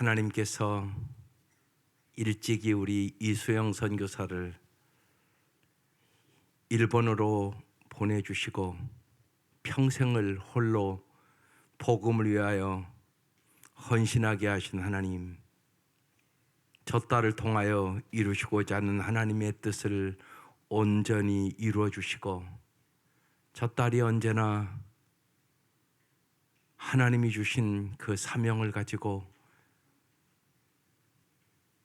하나님께서 일찍이 우리 이수영 선교사를 일본으로 보내주시고 평생을 홀로 복음을 위하여 헌신하게 하신 하나님, 저 딸을 통하여 이루시고자 하는 하나님의 뜻을 온전히 이루어 주시고, 저 딸이 언제나 하나님이 주신 그 사명을 가지고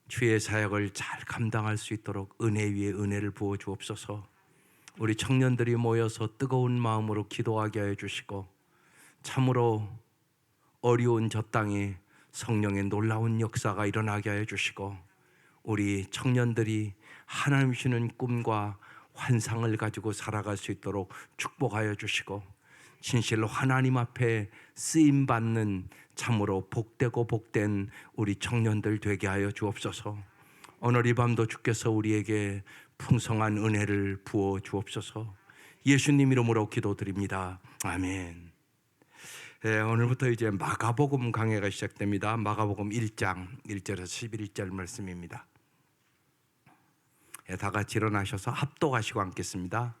주의 사역을 잘 감당할 수 있도록 은혜 위에 은혜를 부어 주옵소서. 우리 청년들이 모여서 뜨거운 마음으로 기도하게 하여 주시고, 참으로 어려운 저 땅에 성령의 놀라운 역사가 일어나게 하여 주시고, 우리 청년들이 하나님 주시는 꿈과 환상을 가지고 살아갈 수 있도록 축복하여 주시고, 진실로 하나님 앞에 쓰임받는 참으로 복되고 복된 우리 청년들 되게 하여 주옵소서. 오늘 이 밤도 주께서 우리에게 풍성한 은혜를 부어 주옵소서. 예수님 이름으로 기도드립니다. 아멘. 네, 오늘부터 이제 마가복음 강해가 시작됩니다. 마가복음 1장 1절에서 11절 말씀입니다. 네, 다 같이 일어나셔서 합독하시고 앉겠습니다.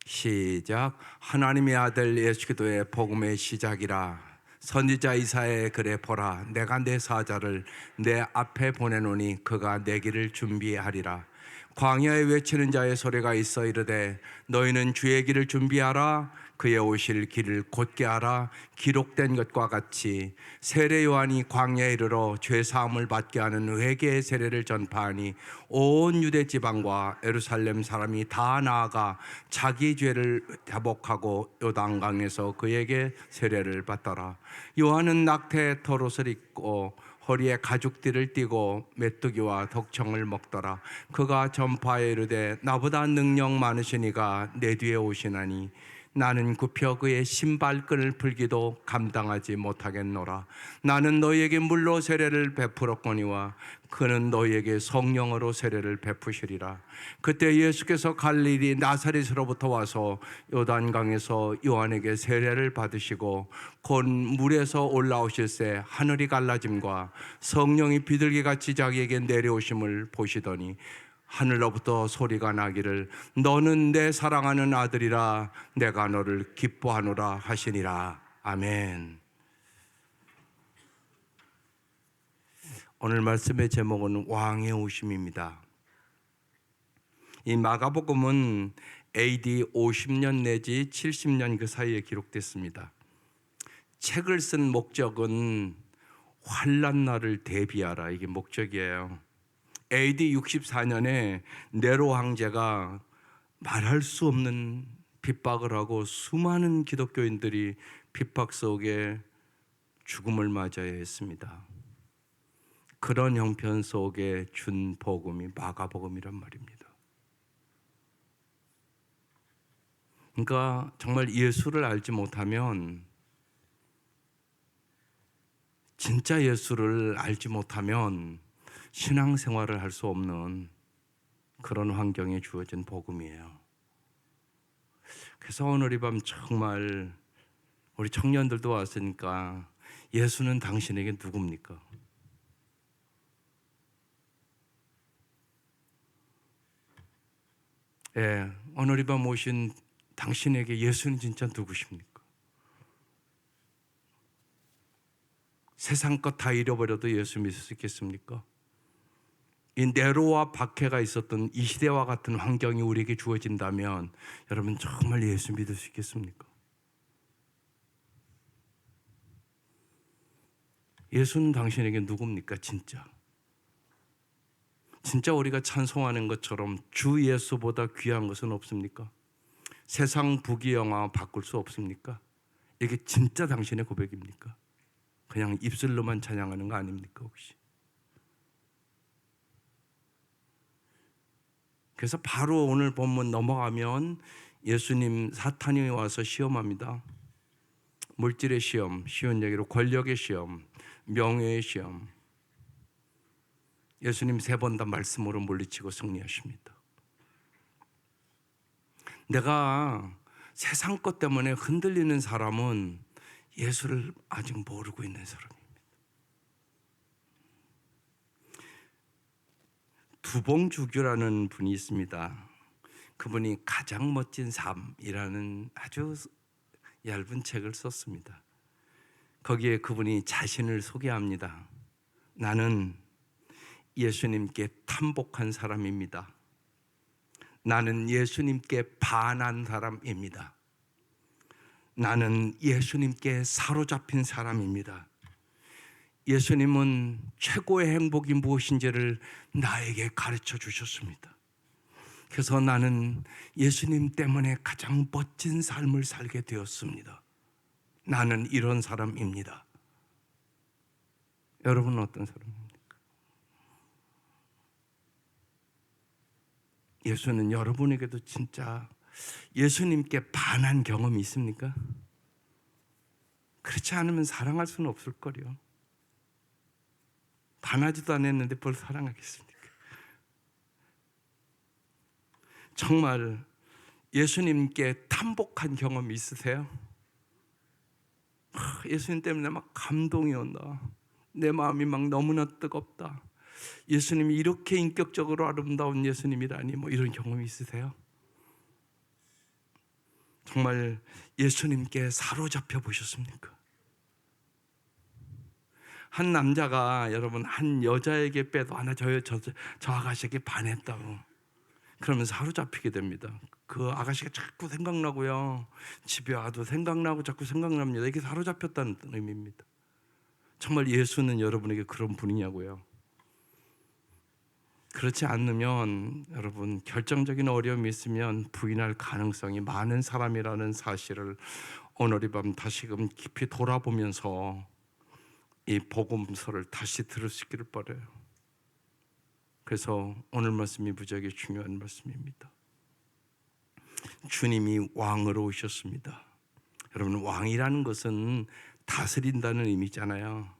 시작. 하나님의 아들 예수 그리스도의 복음의 시작이라. 선지자 이사야의 글에 보라, 내가 내 사자를 내 앞에 보내노니 그가 내 길을 준비하리라. 광야에 외치는 자의 소리가 있어 이르되 너희는 주의 길을 준비하라. 그의 오실 길을 곧게 하라. 기록된 것과 같이 세례 요한이 광야에 이르러 죄 사함을 받게 하는 회개의 세례를 전파하니 온 유대 지방과 예루살렘 사람이 다 나아가 자기 죄를 회복하고 요단강에서 그에게 세례를 받더라. 요한은 낙태의 털옷을 입고 허리에 가죽띠를 띠고 메뚜기와 덕청을 먹더라. 그가 전파에 이르되 나보다 능력 많으시니가 내 뒤에 오시나니 나는 굽혀 그의 신발끈을 풀기도 감당하지 못하겠노라. 나는 너희에게 물로 세례를 베풀었거니와 그는 너희에게 성령으로 세례를 베푸시리라. 그때 예수께서 갈릴리 나사렛으로부터 와서 요단강에서 요한에게 세례를 받으시고 곧 물에서 올라오실새 하늘이 갈라짐과 성령이 비둘기같이 자기에게 내려오심을 보시더니 하늘로부터 소리가 나기를 너는 내 사랑하는 아들이라 내가 너를 기뻐하노라 하시니라. 아멘. 오늘 말씀의 제목은 왕의 오심입니다. 이 마가복음은 AD 50년 내지 70년 그 사이에 기록됐습니다. 책을 쓴 목적은 환난 날을 대비하라, 이게 목적이에요. AD 64년에 네로 황제가 말할 수 없는 핍박을 하고 수많은 기독교인들이 핍박 속에 죽음을 맞아야 했습니다. 그런 형편 속에 준 복음이 마가복음이란 말입니다. 그러니까 정말 예수를 알지 못하면, 진짜 예수를 알지 못하면 신앙생활을 할 수 없는 그런 환경에 주어진 복음이에요. 그래서 오늘 이 밤 정말 우리 청년들도 왔으니까 예수는 당신에게 누굽니까? 예, 오늘 이 밤 오신 당신에게 예수는 진짜 누구십니까? 세상 것 다 잃어버려도 예수 믿을 수 있겠습니까? 이 네로와 박해가 있었던 이 시대와 같은 환경이 우리에게 주어진다면 여러분 정말 예수 믿을 수 있겠습니까? 예수는 당신에게 누굽니까? 진짜 우리가 찬송하는 것처럼 주 예수보다 귀한 것은 없습니까? 세상 부귀영화 바꿀 수 없습니까? 이게 진짜 당신의 고백입니까? 그냥 입술로만 찬양하는 거 아닙니까 혹시? 그래서 바로 오늘 본문 넘어가면 예수님 사탄이 와서 시험합니다. 물질의 시험, 쉬운 얘기로 권력의 시험, 명예의 시험. 예수님 3번 다 말씀으로 물리치고 승리하십니다. 내가 세상 것 때문에 흔들리는 사람은 예수를 아직 모르고 있는 사람입니다. 두봉주교라는 분이 있습니다. 그분이 가장 멋진 삶이라는 아주 얇은 책을 썼습니다. 거기에 그분이 자신을 소개합니다. 나는 예수님께 탐복한 사람입니다. 나는 예수님께 반한 사람입니다. 나는 예수님께 사로잡힌 사람입니다. 예수님은 최고의 행복이 무엇인지를 나에게 가르쳐 주셨습니다. 그래서 나는 예수님 때문에 가장 멋진 삶을 살게 되었습니다. 나는 이런 사람입니다. 여러분은 어떤 사람입니까? 예수는 여러분에게도 진짜 예수님께 반한 경험이 있습니까? 그렇지 않으면 사랑할 수는 없을 거요. 반하지도 않았는데 뭘 사랑하겠습니까? 정말 예수님께 탐복한 경험이 있으세요? 예수님 때문에 막 감동이 온다. 내 마음이 막 너무나 뜨겁다. 예수님이 이렇게 인격적으로 아름다운 예수님이라니, 뭐 이런 경험이 있으세요? 정말 예수님께 사로잡혀 보셨습니까? 한 남자가 여러분 한 여자에게 빼도 저 아가씨에게 반했다고 그러면 사로잡히게 됩니다. 그 아가씨가 자꾸 생각나고요, 집에 와도 생각나고 자꾸 생각납니다. 이게 사로잡혔다는 의미입니다. 정말 예수는 여러분에게 그런 분이냐고요. 그렇지 않으면 여러분 결정적인 어려움이 있으면 부인할 가능성이 많은 사람이라는 사실을 오늘 이 밤 다시금 깊이 돌아보면서 이 복음서를 다시 들을 수 있기를 바라요. 그래서 오늘 말씀이 무지하게 중요한 말씀입니다. 주님이 왕으로 오셨습니다. 여러분, 왕이라는 것은 다스린다는 의미잖아요.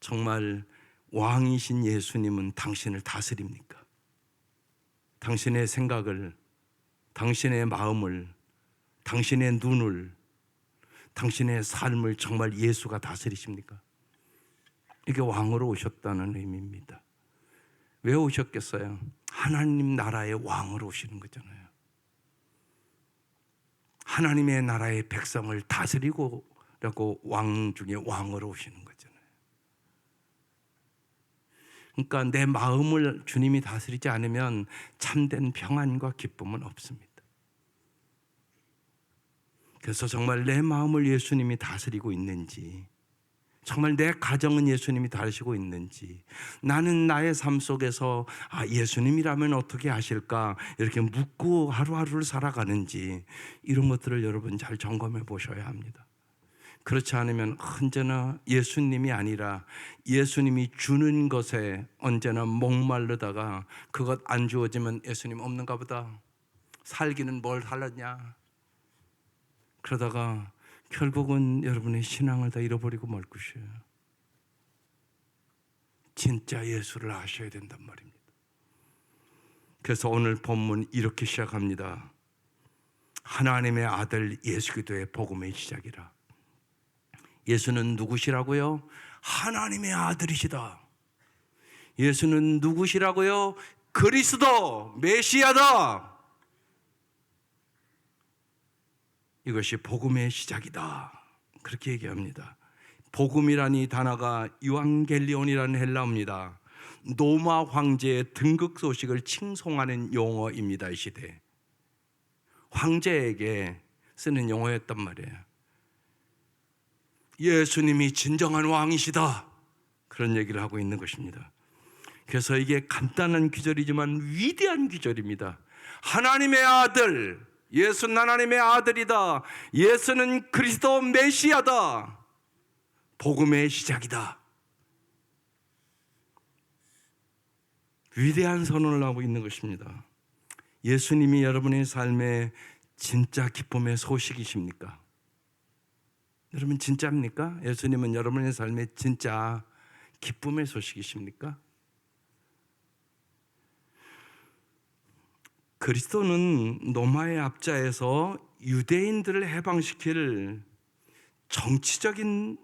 정말 왕이신 예수님은 당신을 다스립니까? 당신의 생각을, 당신의 마음을, 당신의 눈을, 당신의 삶을 정말 예수가 다스리십니까? 이게 왕으로 오셨다는 의미입니다. 왜 오셨겠어요? 하나님 나라의 왕으로 오시는 거잖아요. 하나님의 나라의 백성을 다스리고 왕 중에 왕으로 오시는 거잖아요. 그러니까 내 마음을 주님이 다스리지 않으면 참된 평안과 기쁨은 없습니다. 그래서 정말 내 마음을 예수님이 다스리고 있는지, 정말 내 가정은 예수님이 다루시고 있는지, 나는 나의 삶 속에서 예수님이라면 어떻게 하실까 이렇게 묻고 하루하루를 살아가는지, 이런 것들을 여러분 잘 점검해 보셔야 합니다. 그렇지 않으면 언제나 예수님이 아니라 예수님이 주는 것에 언제나 목마르다가 그것 안 주어지면 예수님 없는가 보다, 살기는 뭘 살았냐, 그러다가 결국은 여러분의 신앙을 다 잃어버리고 말 것이에요. 진짜 예수를 아셔야 된단 말입니다. 그래서 오늘 본문 이렇게 시작합니다. 하나님의 아들 예수 그리스도의 복음의 시작이라. 예수는 누구시라고요? 하나님의 아들이시다. 예수는 누구시라고요? 그리스도, 메시아다. 이것이 복음의 시작이다. 그렇게 얘기합니다. 복음이라는 단어가 유앙겔리온이라는 헬라어입니다. 로마 황제의 등극 소식을 칭송하는 용어입니다. 이 시대 황제에게 쓰는 용어였단 말이에요. 예수님이 진정한 왕이시다, 그런 얘기를 하고 있는 것입니다. 그래서 이게 간단한 귀절이지만 위대한 귀절입니다. 하나님의 아들, 예수는 하나님의 아들이다. 예수는 그리스도 메시아다. 복음의 시작이다. 위대한 선언을 하고 있는 것입니다. 예수님이 여러분의 삶의 진짜 기쁨의 소식이십니까? 여러분 진짜입니까? 예수님은 여러분의 삶의 진짜 기쁨의 소식이십니까? 그리스도는 로마의 압자에서 유대인들을 해방시킬 정치적인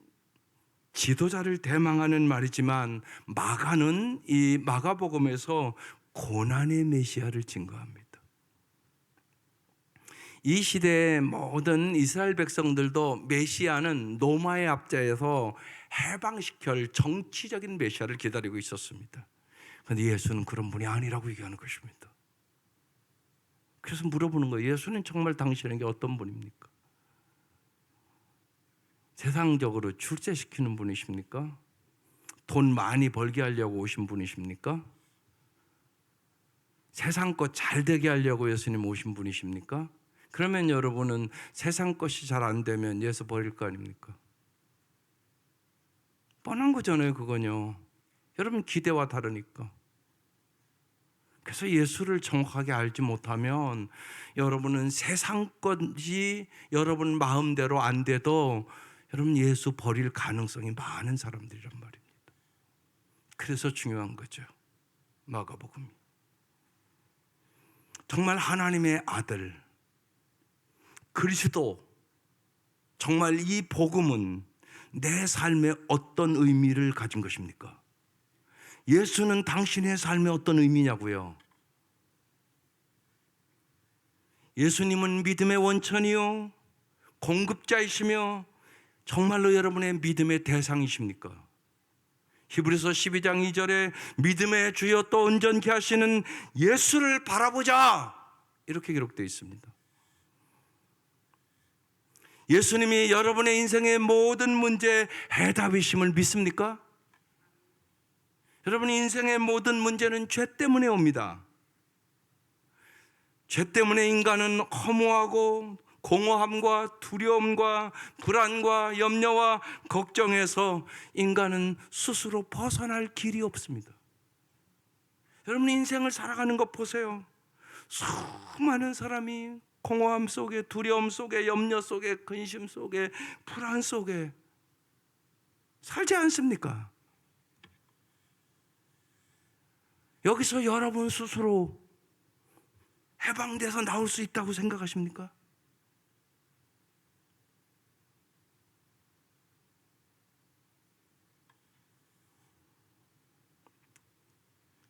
지도자를 대망하는 말이지만 마가는 이 마가복음에서 고난의 메시아를 증거합니다. 이 시대의 모든 이스라엘 백성들도 메시아는 노마의 앞자에서 해방시킬 정치적인 메시아를 기다리고 있었습니다. 그런데 예수는 그런 분이 아니라고 얘기하는 것입니다. 그래서 물어보는 거예요. 예수는 정말 당신에게 어떤 분입니까? 세상적으로 출세시키는 분이십니까? 돈 많이 벌게 하려고 오신 분이십니까? 세상 것 잘 되게 하려고 예수님 오신 분이십니까? 그러면 여러분은 세상 것이 잘 안 되면 예수 버릴 거 아닙니까? 뻔한 거잖아요, 그건요. 여러분 기대와 다르니까. 그래서 예수를 정확하게 알지 못하면 여러분은 세상 것이 여러분 마음대로 안 돼도 여러분 예수 버릴 가능성이 많은 사람들이란 말입니다. 그래서 중요한 거죠, 마가복음이. 정말 하나님의 아들 그리스도, 정말 이 복음은 내 삶에 어떤 의미를 가진 것입니까? 예수는 당신의 삶에 어떤 의미냐고요? 예수님은 믿음의 원천이요, 공급자이시며 정말로 여러분의 믿음의 대상이십니까? 히브리서 12장 2절에 믿음의 주여 또 온전케 하시는 예수를 바라보자, 이렇게 기록되어 있습니다. 예수님이 여러분의 인생의 모든 문제의 해답이심을 믿습니까? 여러분, 인생의 모든 문제는 죄 때문에 옵니다. 죄 때문에 인간은 허무하고 공허함과 두려움과 불안과 염려와 걱정에서 인간은 스스로 벗어날 길이 없습니다. 여러분, 인생을 살아가는 것 보세요. 수많은 사람이 공허함 속에, 두려움 속에, 염려 속에, 근심 속에, 불안 속에 살지 않습니까? 여기서 여러분 스스로 해방돼서 나올 수 있다고 생각하십니까?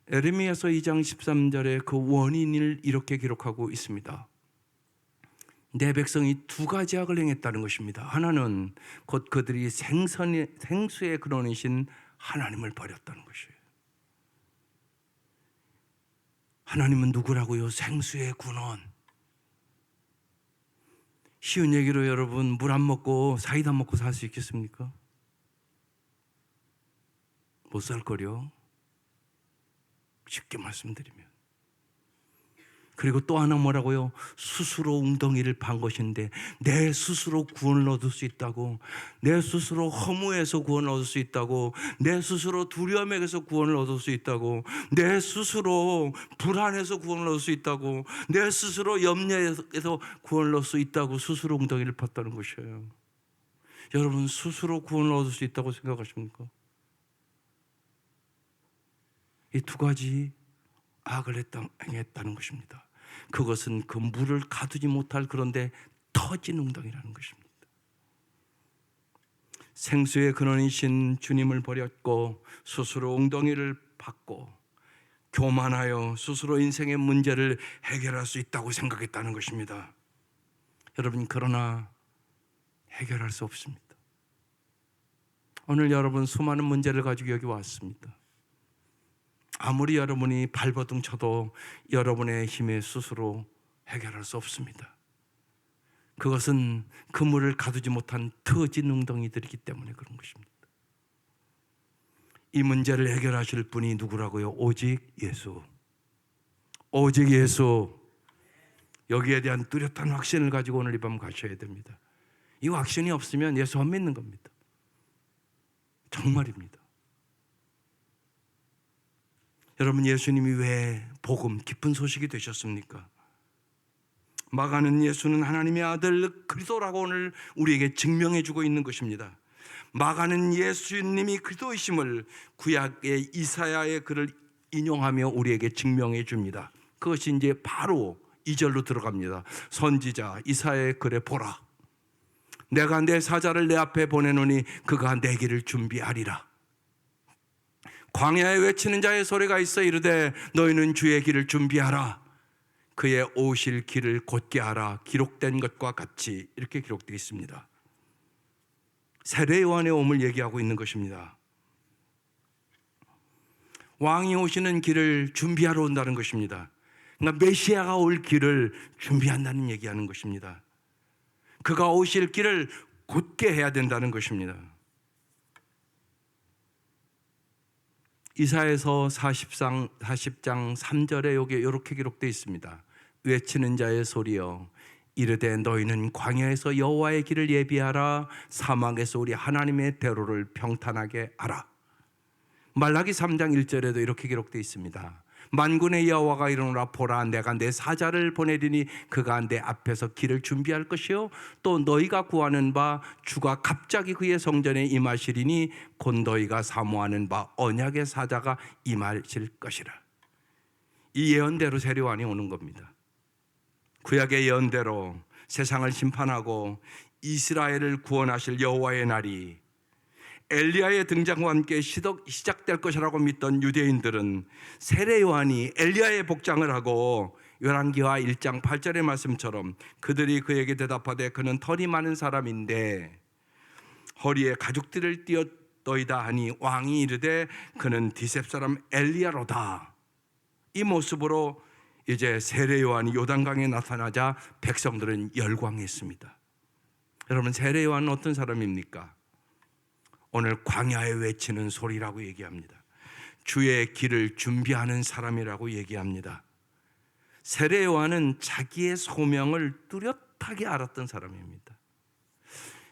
에레미야서 2장 13절에 그 원인을 이렇게 기록하고 있습니다. 내 백성이 두 가지 악을 행했다는 것입니다. 하나는 곧 그들이 생수의 근원이신 하나님을 버렸다는 것이에요. 하나님은 누구라고요? 생수의 근원. 쉬운 얘기로 여러분, 물 안 먹고 사이다 먹고 살 수 있겠습니까? 못 살 거려. 쉽게 말씀드리면. 그리고 또 하나 뭐라고요? 스스로 웅덩이를 판 것인데 내 스스로 구원을 얻을 수 있다고, 내 스스로 허무에서 구원을 얻을 수 있다고, 내 스스로 두려움에서 구원을 얻을 수 있다고, 내 스스로 불안에서 구원을 얻을 수 있다고, 내 스스로 염려에서 구원을 얻을 수 있다고 스스로 웅덩이를 팠다는 것이에요. 여러분, 스스로 구원을 얻을 수 있다고 생각하십니까? 이 두 가지 악을 행했다는 것입니다. 그것은 그 물을 가두지 못할, 그런데 터진 웅덩이라는 것입니다. 생수의 근원이신 주님을 버렸고 스스로 웅덩이를 팠고 교만하여 스스로 인생의 문제를 해결할 수 있다고 생각했다는 것입니다. 여러분, 그러나 해결할 수 없습니다. 오늘 여러분 수많은 문제를 가지고 여기 왔습니다. 아무리 여러분이 발버둥 쳐도 여러분의 힘에 스스로 해결할 수 없습니다. 그것은 그물을 가두지 못한 터진 웅덩이들이기 때문에 그런 것입니다. 이 문제를 해결하실 분이 누구라고요? 오직 예수. 오직 예수. 여기에 대한 뚜렷한 확신을 가지고 오늘 이 밤 가셔야 됩니다. 이 확신이 없으면 예수 안 믿는 겁니다. 정말입니다. 여러분, 예수님이 왜 복음, 기쁜 소식이 되셨습니까? 마가는 예수는 하나님의 아들 그리스도라고 오늘 우리에게 증명해 주고 있는 것입니다. 마가는 예수님이 그리스도이심을 구약의 이사야의 글을 인용하며 우리에게 증명해 줍니다. 그것이 이제 바로 2절로 들어갑니다. 선지자 이사야의 글에 보라, 내가 내 사자를 내 앞에 보내노니 그가 내 길을 준비하리라. 광야에 외치는 자의 소리가 있어 이르되 너희는 주의 길을 준비하라. 그의 오실 길을 곧게 하라. 기록된 것과 같이 이렇게 기록되어 있습니다. 세례 요한의 오음을 얘기하고 있는 것입니다. 왕이 오시는 길을 준비하러 온다는 것입니다. 그러니까 메시아가 올 길을 준비한다는 얘기하는 것입니다. 그가 오실 길을 곧게 해야 된다는 것입니다. 이사야서 40장 3절에 이렇게 기록되어 있습니다. 외치는 자의 소리여 이르되 너희는 광야에서 여호와의 길을 예비하라. 사막에서 우리 하나님의 대로를 평탄하게 하라. 말라기 3장 1절에도 이렇게 기록되어 있습니다. 만군의 여호와가 이르노라 보라 내가 내 사자를 보내리니 그가 내 앞에서 길을 준비할 것이요 또 너희가 구하는 바 주가 갑자기 그의 성전에 임하시리니 곧 너희가 사모하는 바 언약의 사자가 임하실 것이라. 이 예언대로 세례 요한이 오는 겁니다. 구약의 예언대로 세상을 심판하고 이스라엘을 구원하실 여호와의 날이 엘리야의 등장과 함께 시작될 것이라고 믿던 유대인들은 세례 요한이 엘리야의 복장을 하고 열왕기하 1장 8절의 말씀처럼 그들이 그에게 대답하되 그는 털이 많은 사람인데 허리에 가죽띠를 띠었더이다 하니 왕이 이르되 그는 디셉 사람 엘리야로다. 이 모습으로 이제 세례 요한이 요단강에 나타나자 백성들은 열광했습니다. 여러분, 세례 요한은 어떤 사람입니까? 오늘 광야에 외치는 소리라고 얘기합니다. 주의 길을 준비하는 사람이라고 얘기합니다. 세례 요한은 자기의 소명을 뚜렷하게 알았던 사람입니다.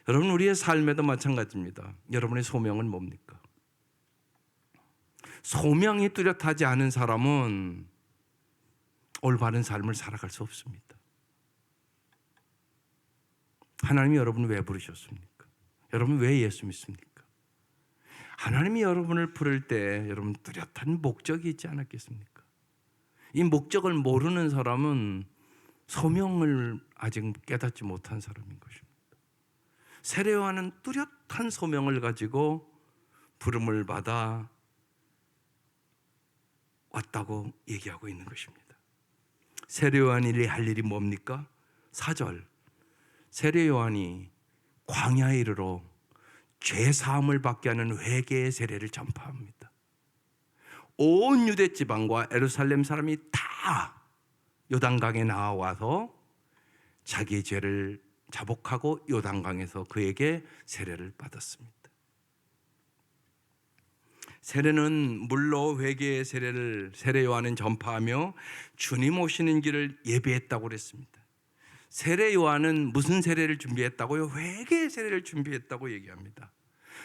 여러분, 우리의 삶에도 마찬가지입니다. 여러분의 소명은 뭡니까? 소명이 뚜렷하지 않은 사람은 올바른 삶을 살아갈 수 없습니다. 하나님이 여러분을 왜 부르셨습니까? 여러분 왜 예수 믿습니까? 하나님이 여러분을 부를 때 여러분 뚜렷한 목적이 있지 않았겠습니까? 이 목적을 모르는 사람은 소명을 아직 깨닫지 못한 사람인 것입니다. 세례 요한은 뚜렷한 소명을 가지고 부름을 받아 왔다고 얘기하고 있는 것입니다. 세례 요한이 할 일이 뭡니까? 4절 세례 요한이 광야에 이르러 죄 사함을 받게 하는 회개의 세례를 전파합니다. 온 유대 지방과 예루살렘 사람이 다 요단강에 나와서 자기 죄를 자복하고 요단강에서 그에게 세례를 받았습니다. 세례는 물로 회개의 세례를 세례 요한은 전파하며 주님 오시는 길을 예비했다고 그랬습니다. 세례 요한은 무슨 세례를 준비했다고요? 회개의 세례를 준비했다고 얘기합니다.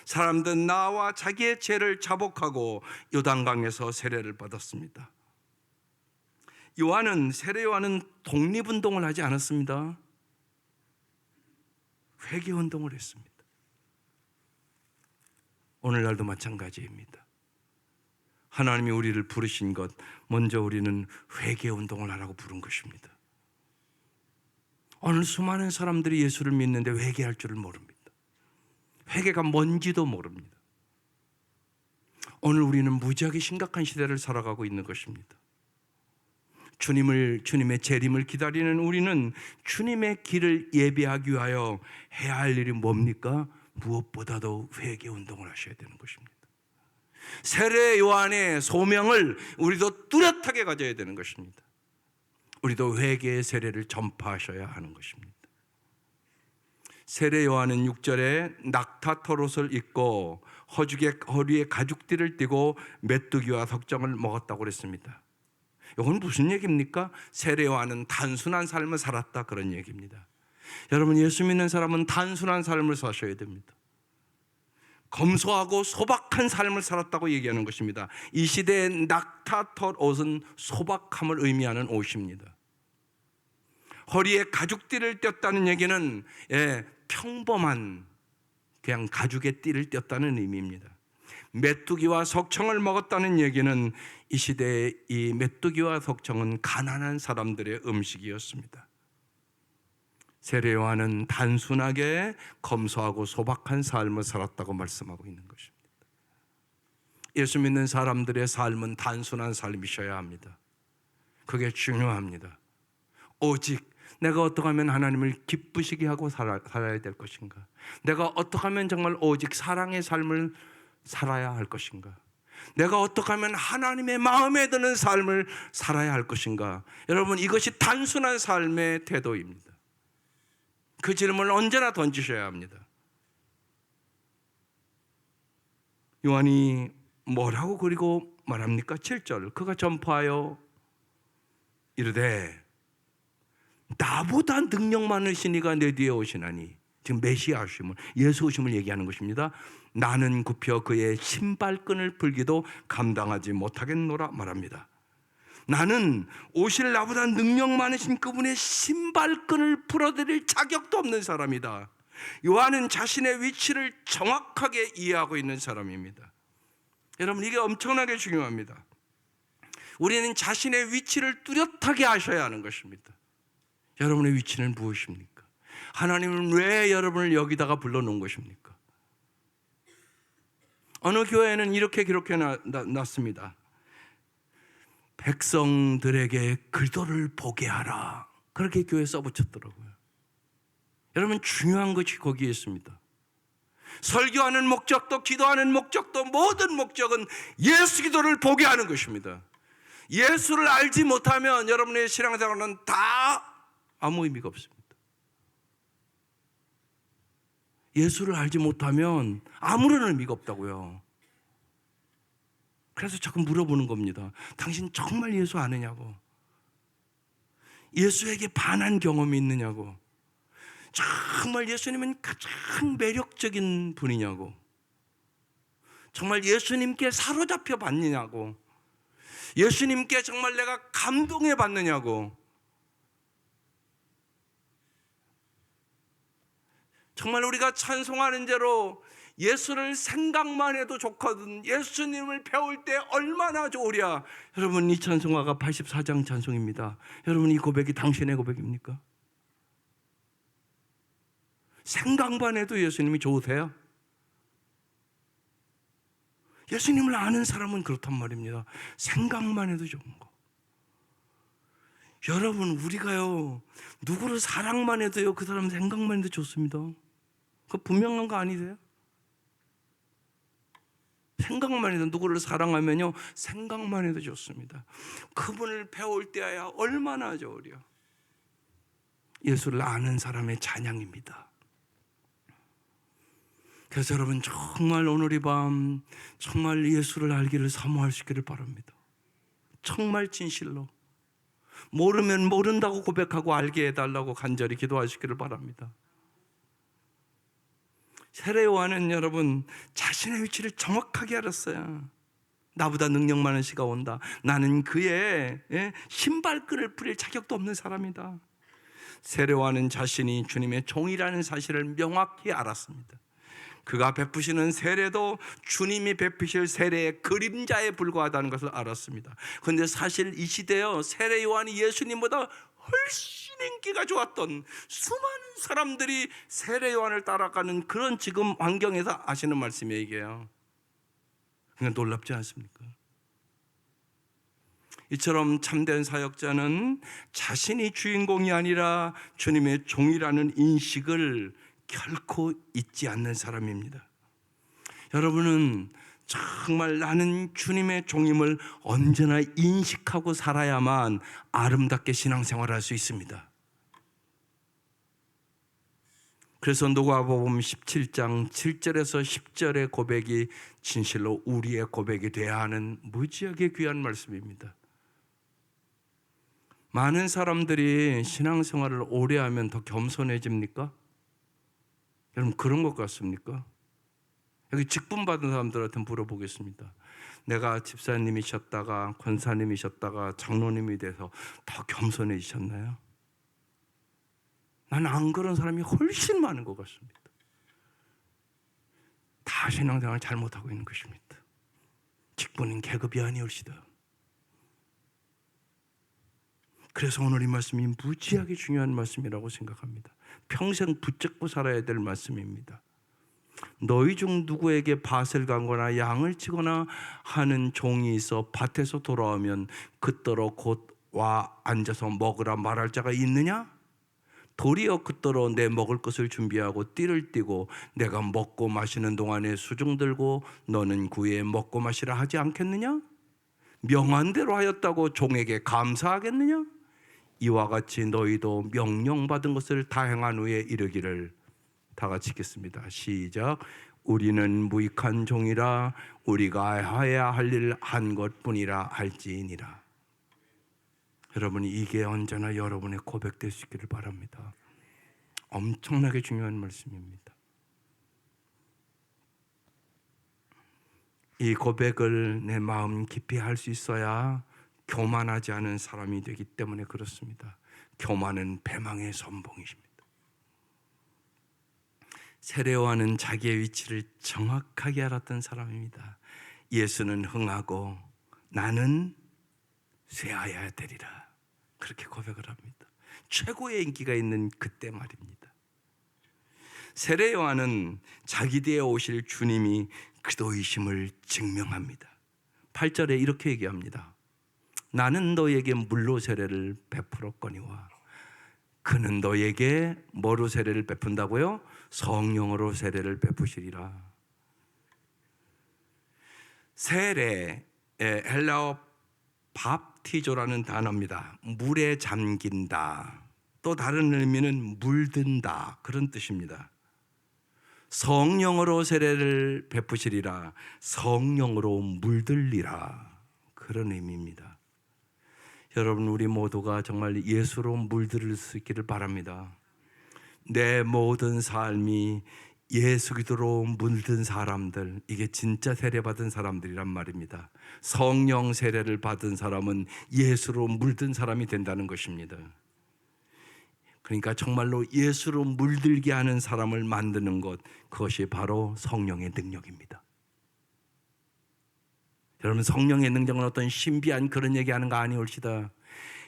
사람들은 나와 자기의 죄를 자복하고 요단강에서 세례를 받았습니다. 세례 요한은 독립운동을 하지 않았습니다. 회개운동을 했습니다. 오늘날도 마찬가지입니다. 하나님이 우리를 부르신 것, 먼저 우리는 회개운동을 하라고 부른 것입니다. 오늘 수많은 사람들이 예수를 믿는데 회개할 줄을 모릅니다. 회개가 뭔지도 모릅니다. 오늘 우리는 무지하게 심각한 시대를 살아가고 있는 것입니다. 주님의 재림을 기다리는 우리는 주님의 길을 예비하기 위하여 해야 할 일이 뭡니까? 무엇보다도 회개 운동을 하셔야 되는 것입니다. 세례 요한의 소명을 우리도 뚜렷하게 가져야 되는 것입니다. 우리도 회개의 세례를 전파하셔야 하는 것입니다. 세례 요한은 6절에 낙타털옷을 입고 허리에 가죽띠를 띠고 메뚜기와 석정을 먹었다고 그랬습니다. 이건 무슨 얘기입니까? 세례 요한은 단순한 삶을 살았다, 그런 얘기입니다. 여러분, 예수 믿는 사람은 단순한 삶을 사셔야 됩니다. 검소하고 소박한 삶을 살았다고 얘기하는 것입니다. 이 시대의 낙타털 옷은 소박함을 의미하는 옷입니다. 허리에 가죽띠를 띄었다는 얘기는 평범한 그냥 가죽의 띠를 띄었다는 의미입니다. 메뚜기와 석청을 먹었다는 얘기는 이 시대의 이 메뚜기와 석청은 가난한 사람들의 음식이었습니다. 세례 요한은 단순하게 검소하고 소박한 삶을 살았다고 말씀하고 있는 것입니다. 예수 믿는 사람들의 삶은 단순한 삶이셔야 합니다. 그게 중요합니다. 오직 내가 어떻게 하면 하나님을 기쁘시게 하고 살아야 될 것인가? 내가 어떻게 하면 정말 오직 사랑의 삶을 살아야 할 것인가? 내가 어떻게 하면 하나님의 마음에 드는 삶을 살아야 할 것인가? 여러분, 이것이 단순한 삶의 태도입니다. 그 질문을 언제나 던지셔야 합니다. 요한이 뭐라고 그리고 말합니까? 7절, 그가 전파하여 이르되 나보다 능력 많으신 이가 내 뒤에 오시나니, 지금 메시아 오심을, 예수 오심을 얘기하는 것입니다. 나는 굽혀 그의 신발끈을 풀기도 감당하지 못하겠노라 말합니다. 나는 오실 나보다 능력 많으신 그분의 신발끈을 풀어드릴 자격도 없는 사람이다. 요한은 자신의 위치를 정확하게 이해하고 있는 사람입니다. 여러분, 이게 엄청나게 중요합니다. 우리는 자신의 위치를 뚜렷하게 아셔야 하는 것입니다. 여러분의 위치는 무엇입니까? 하나님은 왜 여러분을 여기다가 불러놓은 것입니까? 어느 교회는 이렇게 기록해 놨습니다. 백성들에게 그리스도를 보게 하라. 그렇게 교회에 써붙였더라고요. 여러분, 중요한 것이 거기에 있습니다. 설교하는 목적도, 기도하는 목적도, 모든 목적은 예수 기도를 보게 하는 것입니다. 예수를 알지 못하면 여러분의 신앙생활은 다 아무 의미가 없습니다. 예수를 알지 못하면 아무런 의미가 없다고요. 그래서 자꾸 물어보는 겁니다. 당신 정말 예수 아느냐고, 예수에게 반한 경험이 있느냐고, 정말 예수님은 가장 매력적인 분이냐고, 정말 예수님께 사로잡혀 받느냐고, 예수님께 정말 내가 감동해 받느냐고, 정말 우리가 찬송하는 대로 예수를 생각만 해도 좋거든, 예수님을 배울 때 얼마나 좋으랴. 여러분, 이 찬송가가 84장 찬송입니다. 여러분, 이 고백이 당신의 고백입니까? 생각만 해도 예수님이 좋으세요? 예수님을 아는 사람은 그렇단 말입니다. 생각만 해도 좋은 거. 여러분, 우리가요, 누구를 사랑만 해도요, 그 사람 생각만 해도 좋습니다. 그거 분명한 거 아니세요? 생각만 해도, 누구를 사랑하면요, 생각만 해도 좋습니다. 그분을 배울 때야 얼마나 좋으려. 예수를 아는 사람의 찬양입니다. 그래서 여러분, 정말 오늘 이 밤 정말 예수를 알기를 사모하시기를 바랍니다. 정말 진실로. 모르면 모른다고 고백하고 알게 해달라고 간절히 기도하시기를 바랍니다. 세례 요한은 여러분, 자신의 위치를 정확하게 알았어요. 나보다 능력 많은 시가 온다. 나는 그의 신발끈을 풀릴 자격도 없는 사람이다. 세례 요한은 자신이 주님의 종이라는 사실을 명확히 알았습니다. 그가 베푸시는 세례도 주님이 베푸실 세례의 그림자에 불과하다는 것을 알았습니다. 그런데 사실 이 시대에 세례 요한이 예수님보다 훨씬 인기가 좋았던 수많은 사람들이 세례 요한을 따라가는 그런 지금 환경에서 하시는 말씀이에요, 이게요. 그러니까 놀랍지 않습니까? 이처럼 참된 사역자는 자신이 주인공이 아니라 주님의 종이라는 인식을 결코 잊지 않는 사람입니다. 여러분은 정말 나는 주님의 종임을 언제나 인식하고 살아야만 아름답게 신앙생활을 할 수 있습니다. 그래서 누가복음 17장 7절에서 10절의 고백이 진실로 우리의 고백이 되어야 하는 무지하게 귀한 말씀입니다. 많은 사람들이 신앙생활을 오래 하면 더 겸손해집니까? 여러분, 그런 것 같습니까? 여기 직분 받은 사람들한테 물어보겠습니다. 내가 집사님이셨다가 권사님이셨다가 장로님이 돼서 더 겸손해지셨나요? 나는 안 그런 사람이 훨씬 많은 것 같습니다. 다 신앙생활을 잘못하고 있는 것입니다. 직분은 계급이 아니올시다. 그래서 오늘 이 말씀이 무지하게 중요한 말씀이라고 생각합니다. 평생 붙잡고 살아야 될 말씀입니다. 너희 중 누구에게 밭을 갈거나 양을 치거나 하는 종이 있어 밭에서 돌아오면 그더러 곧 와 앉아서 먹으라 말할 자가 있느냐? 도리어 그더러 내 먹을 것을 준비하고 띠를 띠고 내가 먹고 마시는 동안에 수중 들고 너는 구에 먹고 마시라 하지 않겠느냐? 명한 대로 하였다고 종에게 감사하겠느냐? 이와 같이 너희도 명령받은 것을 다 행한 후에 이르기를. 다 같이 읽겠습니다. 시작. 우리는 무익한 종이라 우리가 해야 할 일 한 것뿐이라 할지니라. 여러분, 이게 언제나 여러분의 고백될 수 있기를 바랍니다. 엄청나게 중요한 말씀입니다. 이 고백을 내 마음 깊이 할 수 있어야 교만하지 않은 사람이 되기 때문에 그렇습니다. 교만은 패망의 선봉이십니다. 세례요한은 자기의 위치를 정확하게 알았던 사람입니다. 예수는 흥하고 나는 쇠하여야 되리라, 그렇게 고백을 합니다. 최고의 인기가 있는 그때 말입니다. 세례요한은 자기 뒤에 오실 주님이 그도이심을 증명합니다. 8절에 이렇게 얘기합니다. 나는 너에게 물로 세례를 베풀었거니와 그는 너에게 뭐로 세례를 베푼다고요? 성령으로 세례를 베푸시리라. 세례의 헬라어 밥티조라는 단어입니다. 물에 잠긴다, 또 다른 의미는 물든다, 그런 뜻입니다. 성령으로 세례를 베푸시리라, 성령으로 물들리라, 그런 의미입니다. 여러분, 우리 모두가 정말 예수로 물들을 수 있기를 바랍니다. 내 모든 삶이 예수 그리스도로 물든 사람들, 이게 진짜 세례받은 사람들이란 말입니다. 성령 세례를 받은 사람은 예수로 물든 사람이 된다는 것입니다. 그러니까 정말로 예수로 물들게 하는 사람을 만드는 것, 그것이 바로 성령의 능력입니다. 여러분, 성령의 능력은 어떤 신비한 그런 얘기하는 거 아니올시다.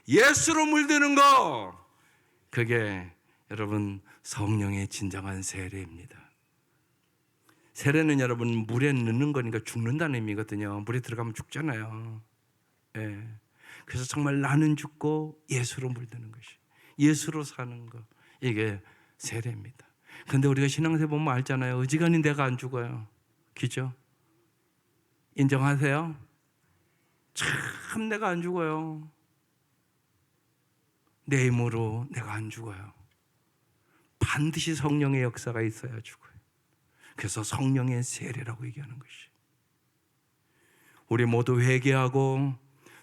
예수로 물드는 거, 그게 여러분 성령의 진정한 세례입니다. 세례는 여러분 물에 넣는 거니까 죽는다는 의미거든요. 물에 들어가면 죽잖아요. 예. 그래서 정말 나는 죽고 예수로 물드는 것이, 예수로 사는 것, 이게 세례입니다. 그런데 우리가 신앙생활 보면 알잖아요. 어지간히 내가 안 죽어요. 그죠? 인정하세요? 참 내가 안 죽어요. 내 힘으로 내가 안 죽어요. 반드시 성령의 역사가 있어야 죽어요. 그래서 성령의 세례라고 얘기하는 것이, 우리 모두 회개하고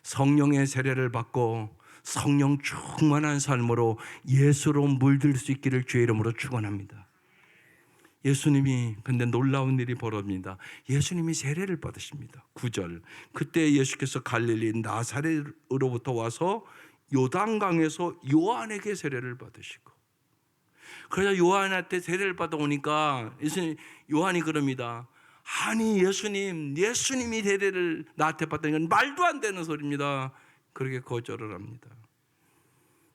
성령의 세례를 받고 성령 충만한 삶으로 예수로 물들 수 있기를 주의 이름으로 축원합니다. 예수님이, 근데 놀라운 일이 벌어집니다. 예수님이 세례를 받으십니다. 9절, 그때 예수께서 갈릴리 나사렛으로부터 와서 요단강에서 요한에게 세례를 받으시고, 그래서 요한한테 세례를 받아오니까 요한이 그럽니다. 아니 예수님이 세례를 나한테 받다는 건 말도 안 되는 소리입니다. 그렇게 거절을 합니다.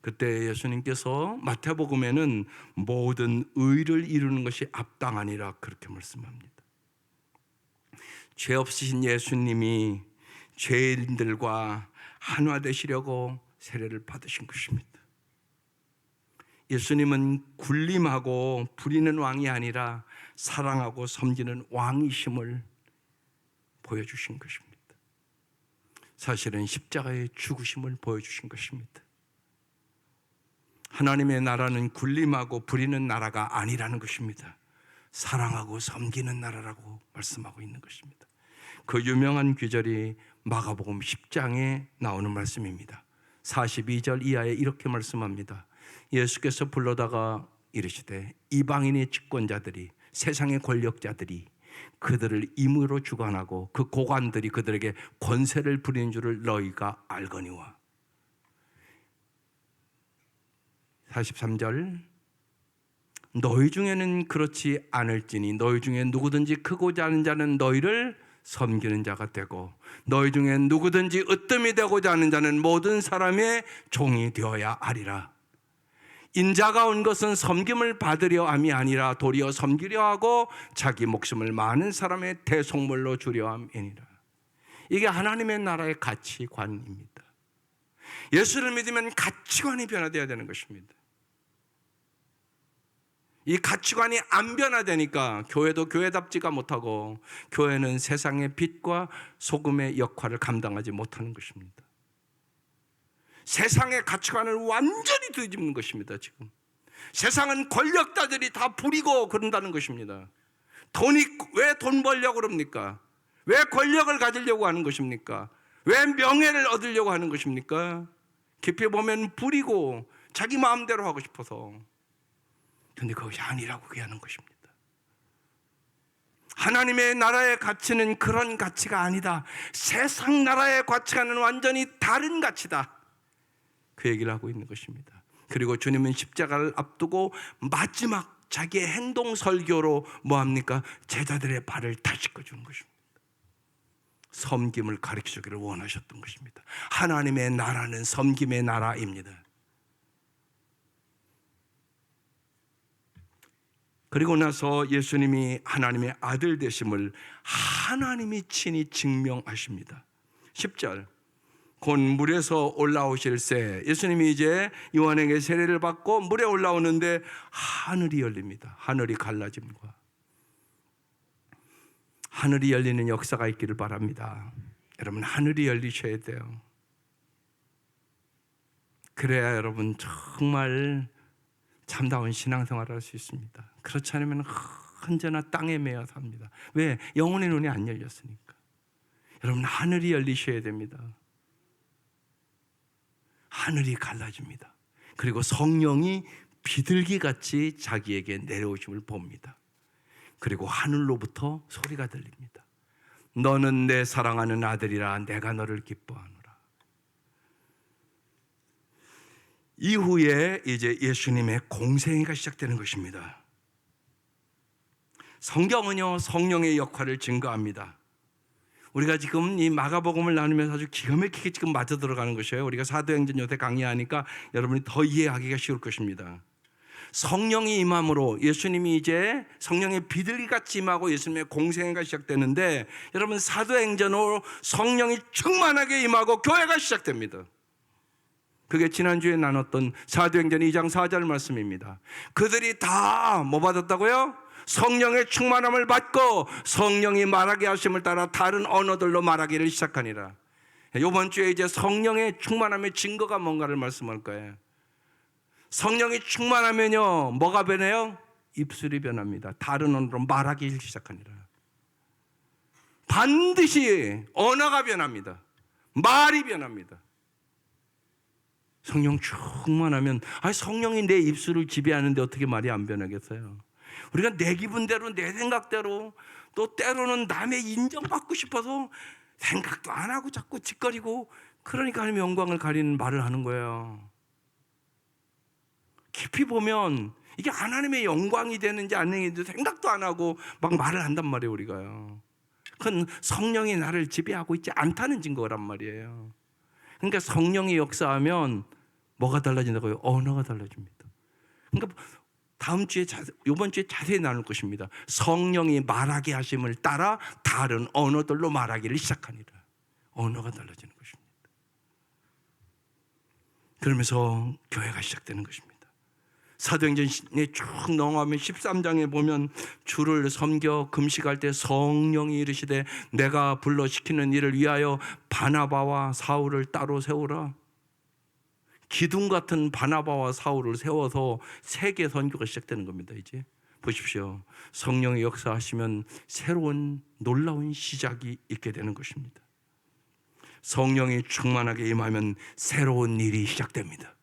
그때 예수님께서 마태복음에는 모든 의를 이루는 것이 합당하니라, 그렇게 말씀합니다. 죄 없으신 예수님이 죄인들과 한화되시려고 세례를 받으신 것입니다. 예수님은 군림하고 부리는 왕이 아니라 사랑하고 섬기는 왕이심을 보여주신 것입니다. 사실은 십자가의 죽으심을 보여주신 것입니다. 하나님의 나라는 군림하고 부리는 나라가 아니라는 것입니다. 사랑하고 섬기는 나라라고 말씀하고 있는 것입니다. 그 유명한 귀절이 마가복음 10장에 나오는 말씀입니다. 42절 이하에 이렇게 말씀합니다. 예수께서 불러다가 이르시되 이방인의 집권자들이, 세상의 권력자들이 그들을 임의로 주관하고 그 고관들이 그들에게 권세를 부리는 줄을 너희가 알거니와. 43절, 너희 중에는 그렇지 않을지니 너희 중에 누구든지 크고자 하는 자는 너희를 섬기는 자가 되고 너희 중에 누구든지 으뜸이 되고자 하는 자는 모든 사람의 종이 되어야 하리라. 인자가 온 것은 섬김을 받으려 함이 아니라 도리어 섬기려 하고 자기 목숨을 많은 사람의 대속물로 주려 함이니라. 이게 하나님의 나라의 가치관입니다. 예수를 믿으면 가치관이 변화되어야 되는 것입니다. 이 가치관이 안 변화되니까 교회도 교회답지가 못하고 교회는 세상의 빛과 소금의 역할을 감당하지 못하는 것입니다. 세상의 가치관을 완전히 뒤집는 것입니다. 지금 세상은 권력자들이 다 부리고 그런다는 것입니다. 돈이 왜 돈 벌려고 그럽니까? 왜 권력을 가지려고 하는 것입니까? 왜 명예를 얻으려고 하는 것입니까? 깊이 보면 부리고 자기 마음대로 하고 싶어서. 그런데 그것이 아니라고 얘기하는 것입니다. 하나님의 나라의 가치는 그런 가치가 아니다. 세상 나라의 가치와는 완전히 다른 가치다. 그 얘기를 하고 있는 것입니다. 그리고 주님은 십자가를 앞두고 마지막 자기의 행동 설교로 뭐합니까? 제자들의 발을 다 씻겨주는 것입니다. 섬김을 가르쳐주기를 원하셨던 것입니다. 하나님의 나라는 섬김의 나라입니다. 그리고 나서 예수님이 하나님의 아들 되심을 하나님이 친히 증명하십니다. 10절, 곧 물에서 올라오실새, 예수님이 이제 요한에게 세례를 받고 물에 올라오는데 하늘이 열립니다. 하늘이 갈라짐과 하늘이 열리는 역사가 있기를 바랍니다. 여러분, 하늘이 열리셔야 돼요. 그래야 여러분 정말 참다운 신앙생활을 할 수 있습니다. 그렇지 않으면 언제나 땅에 매여 삽니다. 왜? 영혼의 눈이 안 열렸으니까. 여러분, 하늘이 열리셔야 됩니다. 하늘이 갈라집니다. 그리고 성령이 비둘기같이 자기에게 내려오심을 봅니다. 그리고 하늘로부터 소리가 들립니다. 너는 내 사랑하는 아들이라, 내가 너를 기뻐하노라. 이후에 이제 예수님의 공생애가 시작되는 것입니다. 성경은요, 성령의 역할을 증거합니다. 우리가 지금 이 마가복음을 나누면서 아주 기가 막히게 지금 맞아 들어가는 것이에요. 우리가 사도행전 요새 강의하니까 여러분이 더 이해하기가 쉬울 것입니다. 성령이 임함으로 예수님이 이제 성령의 비둘기같이 임하고 예수님의 공생애가 시작되는데, 여러분 사도행전으로 성령이 충만하게 임하고 교회가 시작됩니다. 그게 지난주에 나눴던 사도행전 2장 4절 말씀입니다. 그들이 다 뭐 받았다고요? 성령의 충만함을 받고 성령이 말하게 하심을 따라 다른 언어들로 말하기를 시작하니라. 이번 주에 이제 성령의 충만함의 증거가 뭔가를 말씀할 거예요. 성령이 충만하면요, 뭐가 변해요? 입술이 변합니다. 다른 언어로 말하기 시작하니라. 반드시 언어가 변합니다. 말이 변합니다. 성령 충만하면, 성령이 내 입술을 지배하는데 어떻게 말이 안 변하겠어요? 우리가 내 기분대로, 내 생각대로, 또 때로는 남의 인정받고 싶어서 생각도 안 하고 자꾸 짓거리고, 그러니까 하나님의 영광을 가리는 말을 하는 거예요. 깊이 보면 이게 하나님의 영광이 되는지 안 되는지 생각도 안 하고 막 말을 한단 말이에요, 우리가요. 그건 성령이 나를 지배하고 있지 않다는 증거란 말이에요. 그러니까 성령이 역사하면 뭐가 달라진다고요? 언어가 달라집니다. 그러니까 이번 주에 자세히 나눌 것입니다. 성령이 말하게 하심을 따라 다른 언어들로 말하기를 시작하니라. 언어가 달라지는 것입니다. 그러면서 교회가 시작되는 것입니다. 사도행전에 쭉 넘어가면 13장에 보면 주를 섬겨 금식할 때 성령이 이르시되 내가 불러 시키는 일을 위하여 바나바와 사울을 따로 세우라. 기둥 같은 바나바와 사울을 세워서 세계 선교가 시작되는 겁니다. 이제 보십시오. 성령의 역사하시면 새로운 놀라운 시작이 있게 되는 것입니다. 성령이 충만하게 임하면 새로운 일이 시작됩니다.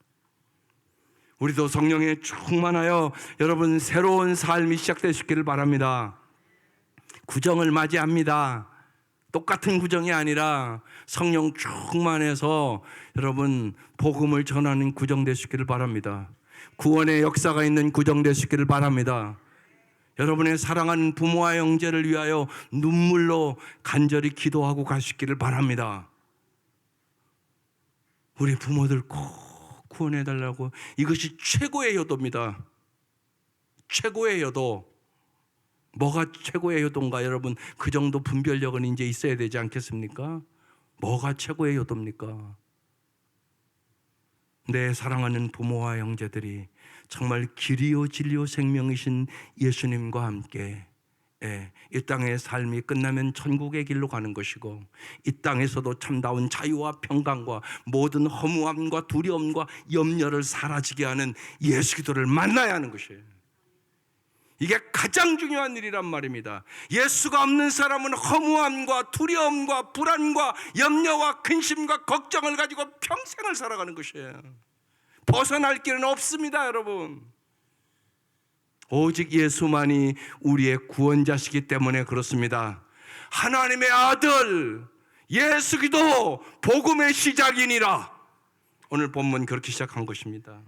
우리도 성령에 충만하여 여러분 새로운 삶이 시작되시기를 바랍니다. 구정을 맞이합니다. 똑같은 구정이 아니라 성령 충만해서 여러분 복음을 전하는 구정 되시기를 바랍니다. 구원의 역사가 있는 구정 되시기를 바랍니다. 여러분의 사랑하는 부모와 형제를 위하여 눈물로 간절히 기도하고 가시기를 바랍니다. 우리 부모들 꼭 구원해달라고. 이것이 최고의 효도입니다. 최고의 효도. 뭐가 최고의 효도인가? 여러분, 그 정도 분별력은 이제 있어야 되지 않겠습니까? 뭐가 최고의 효도입니까? 내 사랑하는 부모와 형제들이 정말 길이요 진리요 생명이신 예수님과 함께 이 땅의 삶이 끝나면 천국의 길로 가는 것이고, 이 땅에서도 참다운 자유와 평강과 모든 허무함과 두려움과 염려를 사라지게 하는 예수 그리스도를 만나야 하는 것이에요. 이게 가장 중요한 일이란 말입니다. 예수가 없는 사람은 허무함과 두려움과 불안과 염려와 근심과 걱정을 가지고 평생을 살아가는 것이에요. 벗어날 길은 없습니다, 여러분. 오직 예수만이 우리의 구원자시기 때문에 그렇습니다. 하나님의 아들 예수 그리스도 복음의 시작이니라. 오늘 본문 그렇게 시작한 것입니다.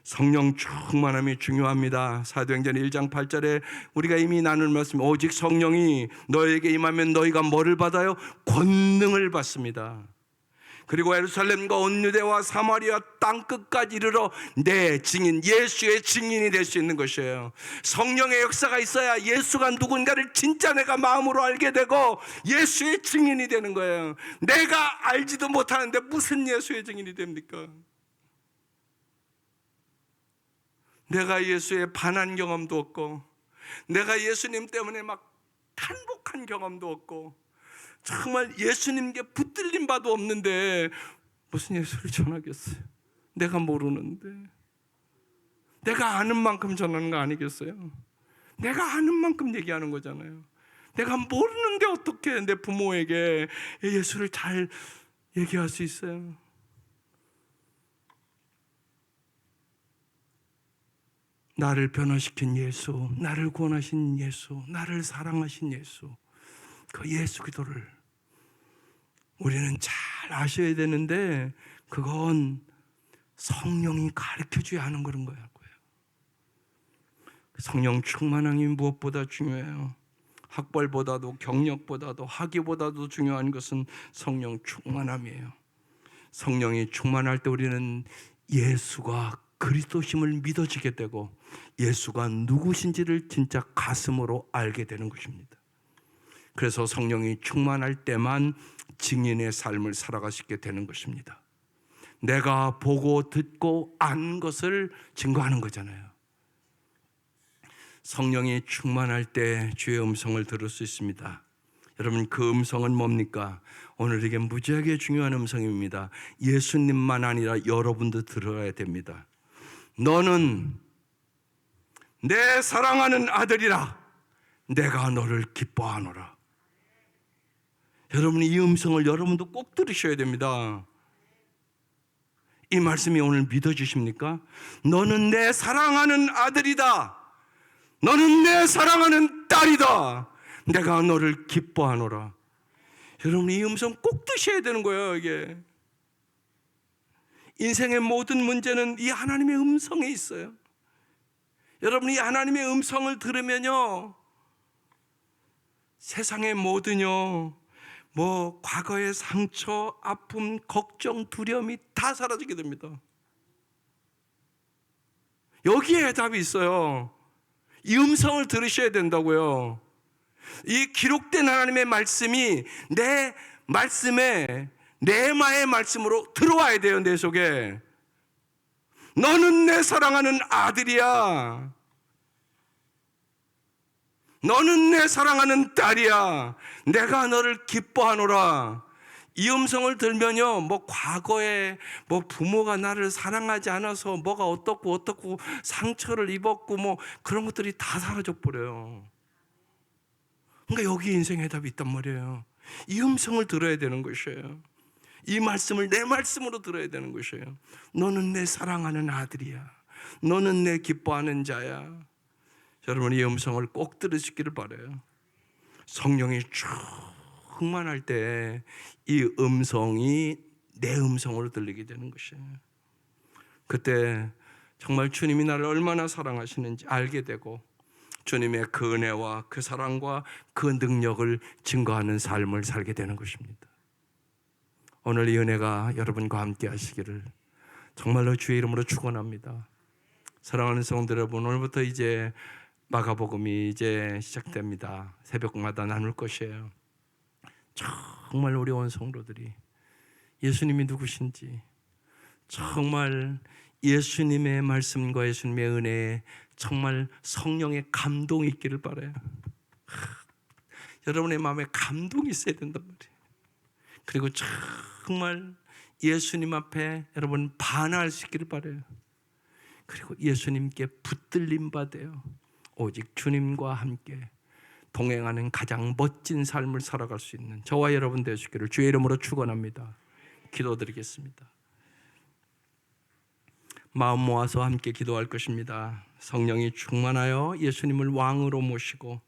성령 충만함이 중요합니다. 사도행전 1장 8절에 우리가 이미 나눈 말씀, 오직 성령이 너에게 임하면 너희가 뭐를 받아요? 권능을 받습니다. 그리고 예루살렘과 온 유대와 사마리아 땅끝까지 이르러 내 증인, 예수의 증인이 될 수 있는 것이에요. 성령의 역사가 있어야 예수가 누군가를 진짜 내가 마음으로 알게 되고 예수의 증인이 되는 거예요. 내가 알지도 못하는데 무슨 예수의 증인이 됩니까? 내가 예수의 반한 경험도 없고, 내가 예수님 때문에 막 탄복한 경험도 없고, 정말 예수님께 붙들린 바도 없는데 무슨 예수를 전하겠어요? 내가 모르는데. 내가 아는 만큼 전하는 거 아니겠어요? 내가 아는 만큼 얘기하는 거잖아요. 내가 모르는데 어떻게 내 부모에게 예수를 잘 얘기할 수 있어요? 나를 변화시킨 예수, 나를 구원하신 예수, 나를 사랑하신 예수, 그 예수 그리스도를 우리는 잘 아셔야 되는데, 그건 성령이 가르쳐줘야 하는 그런 거예요. 성령 충만함이 무엇보다 중요해요. 학벌보다도 경력보다도 학위보다도 중요한 것은 성령 충만함이에요. 성령이 충만할 때 우리는 예수가 그리스도심을 믿어지게 되고 예수가 누구신지를 진짜 가슴으로 알게 되는 것입니다. 그래서 성령이 충만할 때만 증인의 삶을 살아갈 수 있게 되는 것입니다. 내가 보고 듣고 안 것을 증거하는 거잖아요. 성령이 충만할 때 주의 음성을 들을 수 있습니다. 여러분, 그 음성은 뭡니까? 오늘 이게 무지하게 중요한 음성입니다. 예수님만 아니라 여러분도 들어야 됩니다. 너는 내 사랑하는 아들이라, 내가 너를 기뻐하노라. 여러분, 이 음성을 여러분도 꼭 들으셔야 됩니다. 이 말씀이 오늘 믿어지십니까? 너는 내 사랑하는 아들이다. 너는 내 사랑하는 딸이다. 내가 너를 기뻐하노라. 여러분, 이 음성 꼭 드셔야 되는 거예요. 이게 인생의 모든 문제는 이 하나님의 음성에 있어요. 여러분, 이 하나님의 음성을 들으면요, 세상의 모든요, 과거의 상처, 아픔, 걱정, 두려움이 다 사라지게 됩니다. 여기에 답이 있어요. 이 음성을 들으셔야 된다고요. 이 기록된 하나님의 말씀이 내 말씀에, 내마의 말씀으로 들어와야 돼요. 내 속에. 너는 내 사랑하는 아들이야. 너는 내 사랑하는 딸이야. 내가 너를 기뻐하노라. 이 음성을 들면요, 과거에 부모가 나를 사랑하지 않아서 뭐가 어떻고 상처를 입었고 그런 것들이 다 사라져 버려요. 그러니까 여기 인생의 해답이 있단 말이에요. 이 음성을 들어야 되는 것이에요. 이 말씀을 내 말씀으로 들어야 되는 것이에요. 너는 내 사랑하는 아들이야. 너는 내 기뻐하는 자야. 여러분, 이 음성을 꼭 들으시기를 바라요. 성령이 충만할 때 이 음성이 내 음성으로 들리게 되는 것이에요. 그때 정말 주님이 나를 얼마나 사랑하시는지 알게 되고 주님의 그 은혜와 그 사랑과 그 능력을 증거하는 삶을 살게 되는 것입니다. 오늘 이 은혜가 여러분과 함께 하시기를 정말로 주의 이름으로 축원합니다. 사랑하는 성도 여러분, 오늘부터 이제 마가복음이 이제 시작됩니다. 새벽마다 나눌 것이에요. 정말 우리 온 성도들이 예수님이 누구신지, 정말 예수님의 말씀과 예수님의 은혜에 정말 성령의 감동이 있기를 바라요. 여러분의 마음에 감동이 있어야 된단 말이에요. 그리고 정말 예수님 앞에 여러분 반할 수 있기를 바라요. 그리고 예수님께 붙들림 받아요. 오직 주님과 함께 동행하는 가장 멋진 삶을 살아갈 수 있는 저와 여러분 되시기를 주의 이름으로 축원합니다. 기도드리겠습니다. 마음 모아서 함께 기도할 것입니다. 성령이 충만하여 예수님을 왕으로 모시고